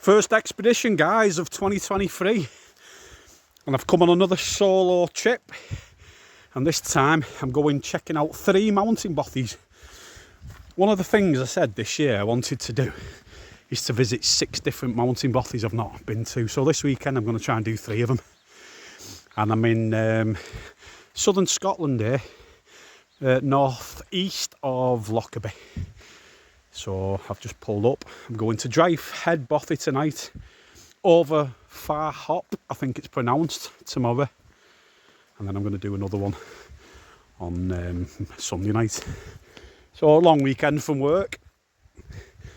First expedition, guys, of 2023, and I've come on another solo trip, and this time I'm going checking out 3 mountain bothies. One of the things I said this year I wanted to do is to visit 6 different mountain bothies I've not been to, so this weekend I'm going to try and do 3 of them. And I'm in southern Scotland here, north east of Lockerbie. So I've just pulled up. I'm going to Dryfehead Bothy tonight, over Pharhope, I think it's pronounced, tomorrow. And then I'm going to do another one on Sunday night. So a long weekend from work.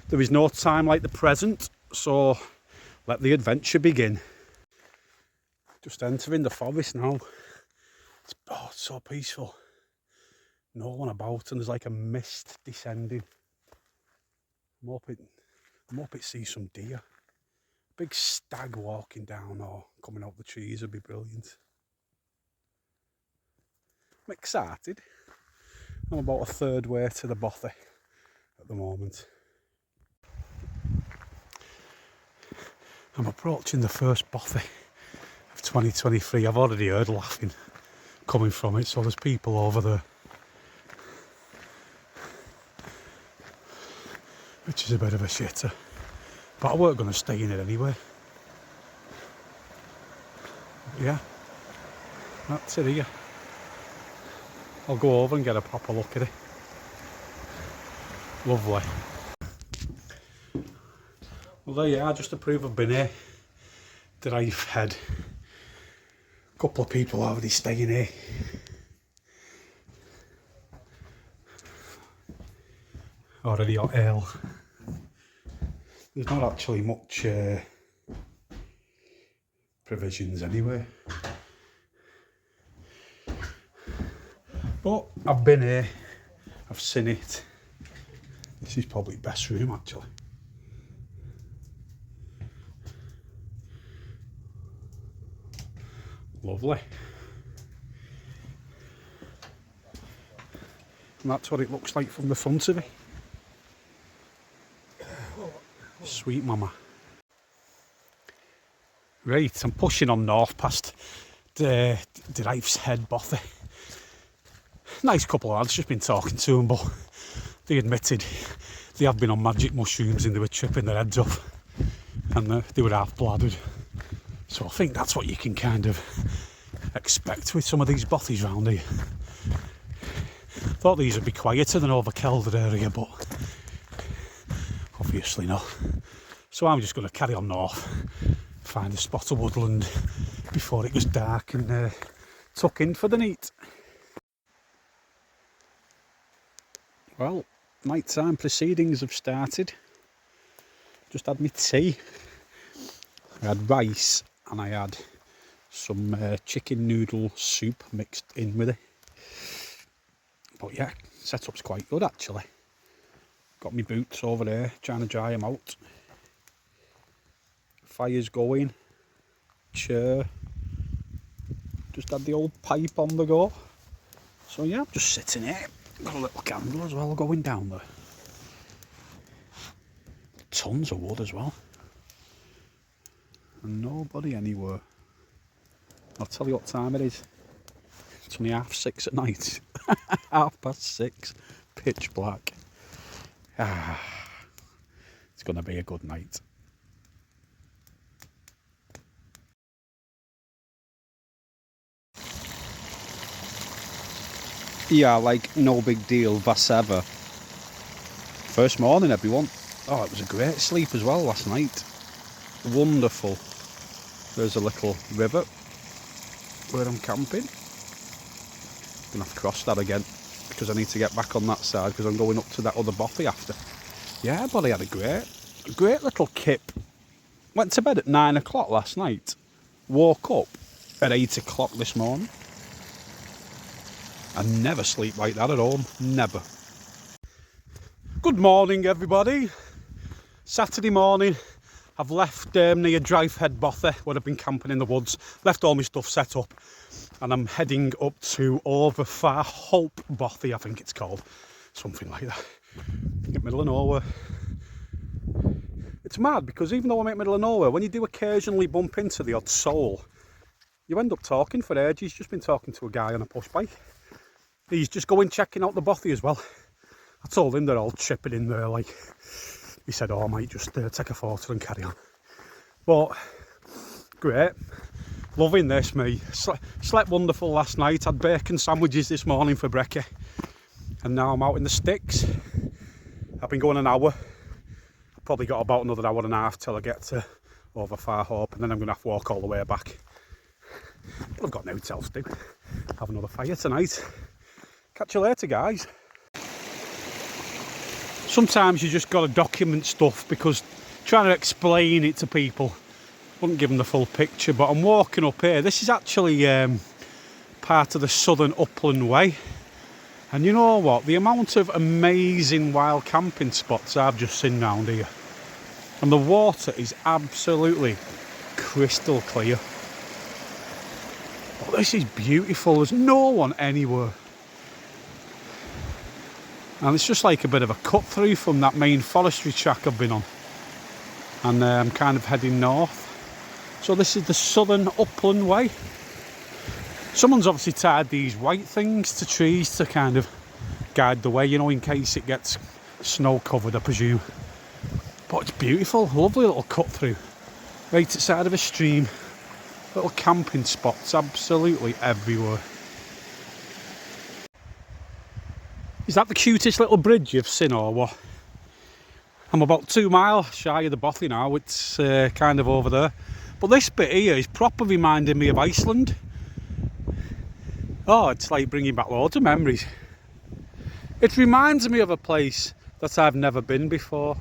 There is no time like the present, so let the adventure begin. Just entering the forest now. It's so peaceful. No one about, and there's like a mist descending. I'm hoping it sees some deer. Big stag walking down or coming out the trees would be brilliant. I'm excited. I'm about a third way to the Bothy at the moment. I'm approaching the first Bothy of 2023. I've already heard laughing coming from it, so there's people over there, which is a bit of a shitter, but I weren't going to stay in it anyway. Yeah, that's it here. I'll go over and get a proper look at it. Lovely. Well, there you are, just to prove I've been here. Dryfehead. A couple of people already staying here. Already got ale. There's not actually much provisions anyway. But I've been here, I've seen it. This is probably the best room actually. Lovely. And that's what it looks like from the front of it. Sweet mama. Right, I'm pushing on north past the Dryfehead Bothy. Nice couple of lads, just been talking to them, but they admitted they have been on magic mushrooms and they were tripping their heads off, and they were half bladdered. So I think that's what you can kind of expect with some of these bothies round here. Thought these would be quieter than over Kelder area, but obviously not. So I'm just going to carry on north, find a spot of woodland before it gets dark, and tuck in for the night. Well, nighttime proceedings have started. Just had my tea. I had rice and I had some chicken noodle soup mixed in with it. But yeah, setup's quite good actually. Got my boots over there, trying to dry them out. Fire's going. Chair. Just had the old pipe on the go. So yeah, I'm just sitting here. Got a little candle as well going down there. Tons of wood as well. And nobody anywhere. I'll tell you what time it is. It's only 6:30 at night. 6:30. Pitch black. It's going to be a good night. Yeah, like no big deal, whatever. First morning, everyone. Oh, it was a great sleep as well last night. Wonderful. There's a little river where I'm camping. Gonna have to cross that again because I need to get back on that side because I'm going up to that other Bothy after. Yeah, but I had a great little kip. Went to bed at 9 o'clock last night. Woke up at 8 o'clock this morning. I never sleep like that at home, never. Good morning everybody. Saturday morning, I've left near Dryfehead Bothy, where I've been camping in the woods. Left all my stuff set up and I'm heading up to over Pharhope Bothy, I think it's called. Something like that. In the middle of nowhere. It's mad because even though I'm in the middle of nowhere, when you do occasionally bump into the odd soul, you end up talking for ages. Just been talking to a guy on a push bike. He's just going checking out the Bothy as well. I told him they're all tripping in there, like, he said, oh, I might just take a photo and carry on. But, great. Loving this, me. Slept wonderful last night. Had bacon sandwiches this morning for brekkie. And now I'm out in the sticks. I've been going an hour. I've probably got about another hour and a half till I get to over Pharhope, and then I'm going to have to walk all the way back. But I've got no else to do. Have another fire tonight. Catch you later, guys. Sometimes you just got to document stuff because trying to explain it to people wouldn't give them the full picture. But I'm walking up here. This is actually part of the Southern Upland Way. And you know what? The amount of amazing wild camping spots I've just seen round here. And the water is absolutely crystal clear. Oh, this is beautiful. There's no one anywhere. And it's just like a bit of a cut through from that main forestry track I've been on. And I'm kind of heading north. So this is the Southern Upland Way. Someone's obviously tied these white things to trees to kind of guide the way, you know, in case it gets snow covered, I presume. But it's beautiful, lovely little cut through. Right at the side of a stream. Little camping spots absolutely everywhere. Is that the cutest little bridge you've seen or what? I'm about 2 miles shy of the Bothy now. It's kind of over there. But this bit here is proper reminding me of Iceland. Oh, it's like bringing back loads of memories. It reminds me of a place that I've never been before.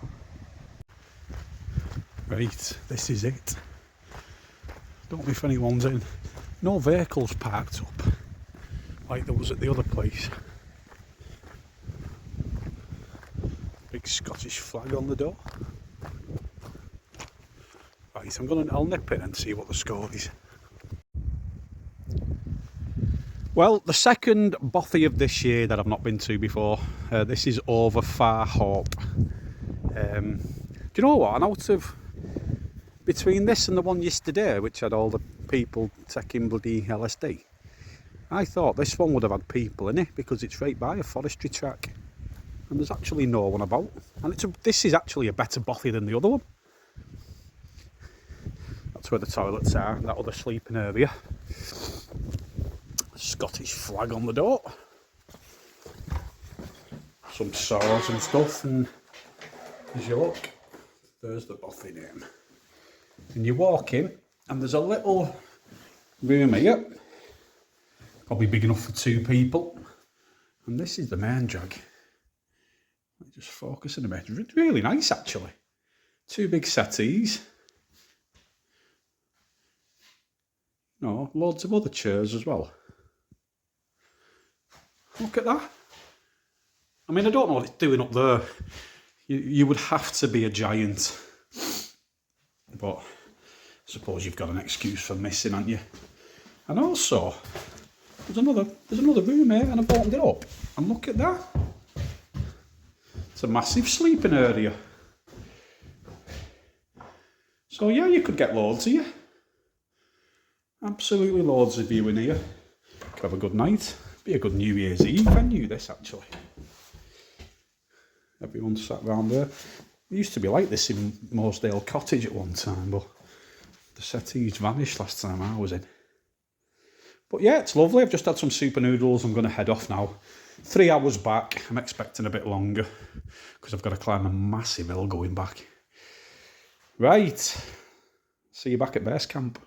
Right, this is it. Don't know if anyone's in. No vehicles parked up like there was at the other place. Big Scottish flag on the door. Right, I'll nip in and see what the score is. Well, the second Bothy of this year that I've not been to before. This is over Pharhope. Do you know what? And out of between this and the one yesterday, which had all the people taking bloody LSD, I thought this one would have had people in it because it's right by a forestry track. And there's actually no one about. And this is actually a better Bothy than the other one. That's where the toilets are, that other sleeping area. Scottish flag on the door. Some saws and stuff, and as you look, there's the Bothy name. And you walk in, and there's a little room here. Probably big enough for 2 people. And this is the main drag. Just focus in a bit. It's really nice actually. 2 big settees. No, loads of other chairs as well. Look at that. I mean, I don't know what it's doing up there. You would have to be a giant. But I suppose you've got an excuse for missing, haven't you? And also, there's another room here, and I've opened it up. And look at that. It's a massive sleeping area. So yeah, you could get loads of you. Absolutely loads of you in here. Could have a good night. Be a good New Year's Eve venue, this actually. Everyone sat round there. It used to be like this in Mosedale Cottage at one time, but the settees vanished last time I was in. But yeah, it's lovely. I've just had some super noodles. I'm going to head off now. 3 hours back. I'm expecting a bit longer because I've got to climb a massive hill going back. Right. See you back at base camp.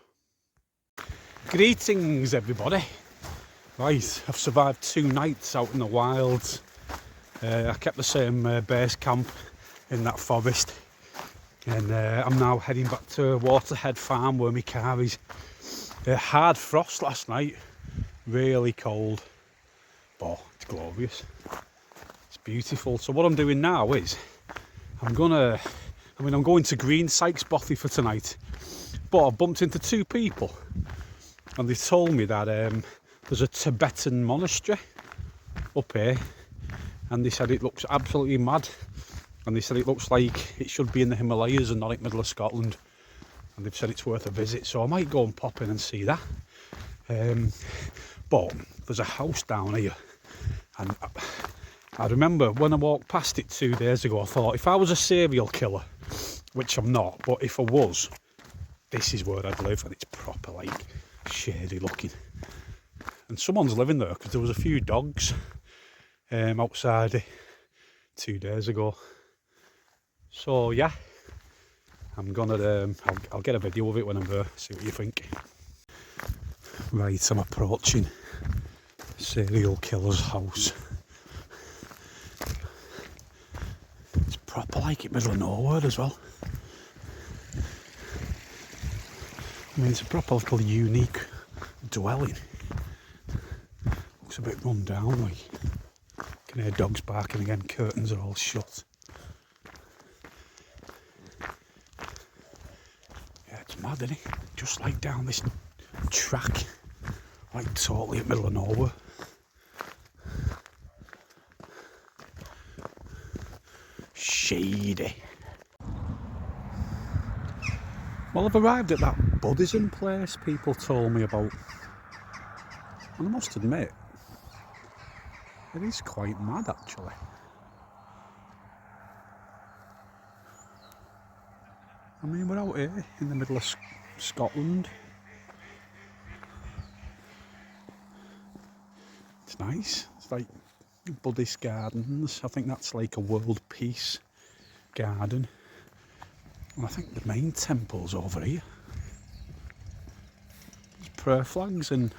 Greetings, everybody. Right, I've survived 2 nights out in the wilds. I kept the same base camp in that forest. And I'm now heading back to Waterhead Farm where my car is. Hard frost last night. Really cold. But it's glorious. It's beautiful. So what I'm doing now is I'm going to Greensykes Bothy for tonight. But I've bumped into 2 people. And they told me that there's a Tibetan monastery up here. And they said it looks absolutely mad. and they said it looks like it should be in the Himalayas and not in the middle of Scotland, and they've said it's worth a visit, so I might go and pop in and see that. But there's a house down here, and I remember when I walked past it 2 days ago, I thought if I was a serial killer, which I'm not, but if I was, this is where I'd live, and it's proper like shady looking, and someone's living there because there was a few dogs outside it 2 days ago. So yeah, I'm gonna I'll get a video of it when I'm there, see what you think. Right, I'm approaching serial killer's house. It's proper like it middle of nowhere as well. I mean, it's a proper little unique dwelling. Looks a bit run down, like. Can hear dogs barking again, curtains are all shut. Yeah, it's mad, isn't it? Just like down this track, like totally in the middle of nowhere. Shady. Well, I've arrived at that Buddhism place people told me about, and I must admit, it is quite mad actually. I mean, we're out here in the middle of Scotland. It's nice. It's like Buddhist gardens. I think that's like a world peace garden. And I think the main temple's over here. There's prayer flags and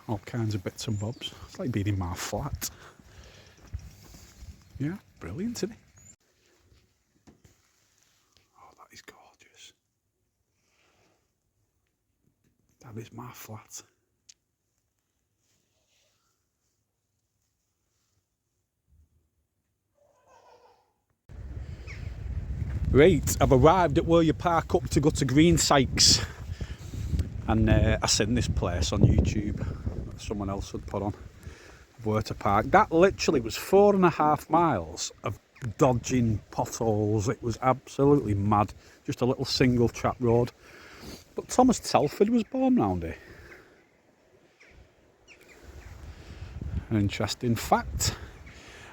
all kinds of bits and bobs. It's like being in my flat. Yeah, brilliant, isn't it? Oh, that is gorgeous. That is my flat. Right, I've arrived at where you park up to go to Greensykes, and I seen this place on YouTube that someone else had put on where to park. That literally was 4.5 miles of dodging potholes. It was absolutely mad. Just a little single track road. But Thomas Telford was born round here. An interesting fact.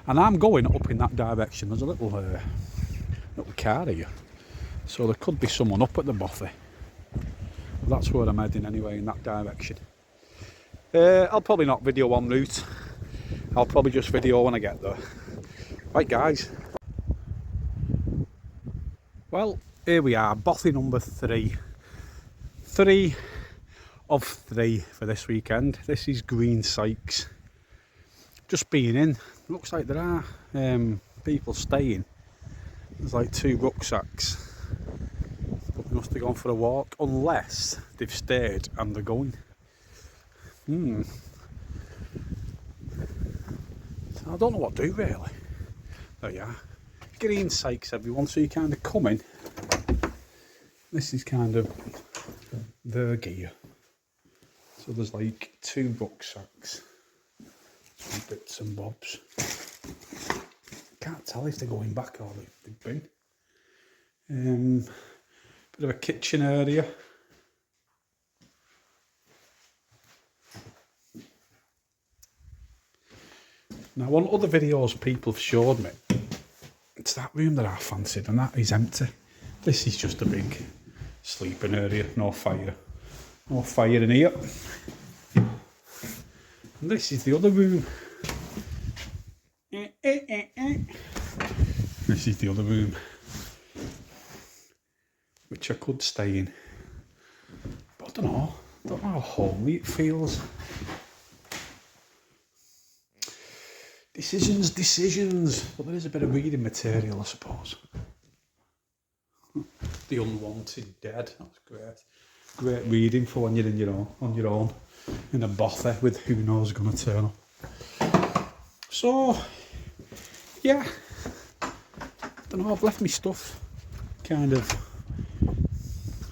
And I'm going up in that direction. There's a little car here, so there could be someone up at the Bothy. That's where I'm heading anyway, in that direction. I'll probably not video en route. I'll probably just video when I get there. Right guys, well, here we are, Bothy number 3. 3 of 3 for this weekend. This is Greensykes. Just being in, looks like there are people staying. There's like 2 rucksacks, but they must have gone for a walk, unless they've stayed and they're going. I don't know what to do really. There you are. Greensykes everyone, so you kind of come in. This is kind of their gear. So there's like 2 rucksacks and bits and bobs. Can't tell if they're going back or they've been. Bit of a kitchen area. Now, on other videos people have showed me, it's that room that I fancied, and that is empty. This is just a big sleeping area, no fire. No fire in here. And this is the other room. This is the other room, which I could stay in, but I don't know how homely it feels. Decisions, but there is a bit of reading material, I suppose. The Unwanted Dead, that's great reading for when you're on your own in a Bothy with who knows going to turn up. So yeah, I don't know, I've left my stuff kind of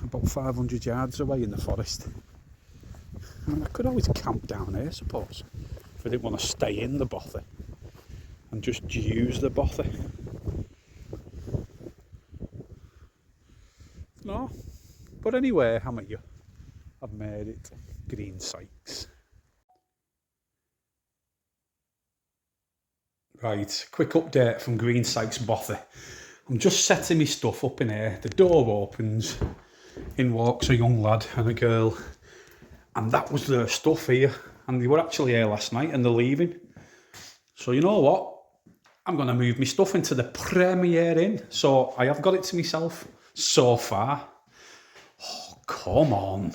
about 500 yards away in the forest. I mean, I could always camp down here, I suppose, if I didn't want to stay in the Bothy. and just use the Bothy. No, but anyway, haven't you? I've made it. Greensykes. Right, quick update from Greensykes Bothy. I'm just setting my stuff up in here. The door opens, in walks a young lad and a girl, and that was their stuff here. And they were actually here last night and they're leaving. So you know what? I'm going to move my stuff into the Premier Inn. So I have got it to myself so far. Oh, come on.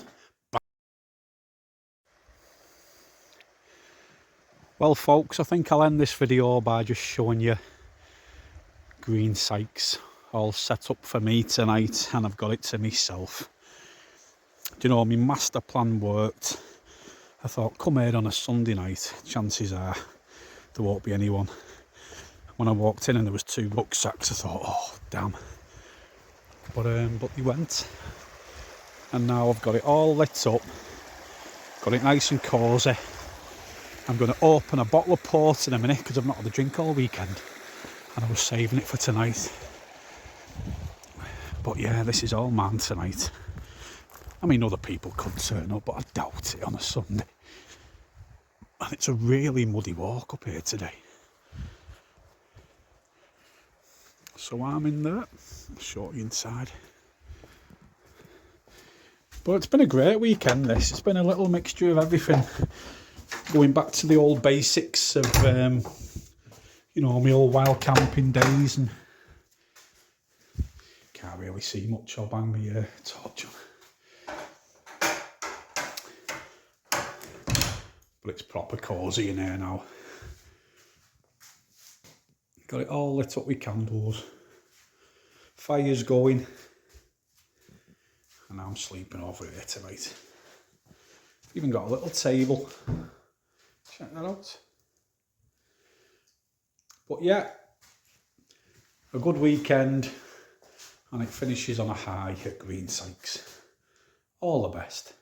Well, folks, I think I'll end this video by just showing you Greensykes all set up for me tonight, and I've got it to myself. Do you know, my master plan worked. I thought, come here on a Sunday night, chances are there won't be anyone. When I walked in and there was 2 rucksacks, I thought, oh damn. But they went, and now I've got it all lit up, got it nice and cosy. I'm going to open a bottle of port in a minute because I've not had a drink all weekend, and I was saving it for tonight. But yeah, this is all mine tonight. I mean, other people could turn up, but I doubt it on a Sunday. And it's a really muddy walk up here today. So I'm in there. I'll show you inside. But it's been a great weekend, this. It's been a little mixture of everything. Going back to the old basics of, you know, my old wild camping days, and can't really see much. I'll bang my torch on. But it's proper cosy in here now. Got it all lit up with candles. Fire's going. And I'm sleeping over here tonight. Even got a little table. Check that out. But yeah, a good weekend, and it finishes on a high at Greensykes. All the best.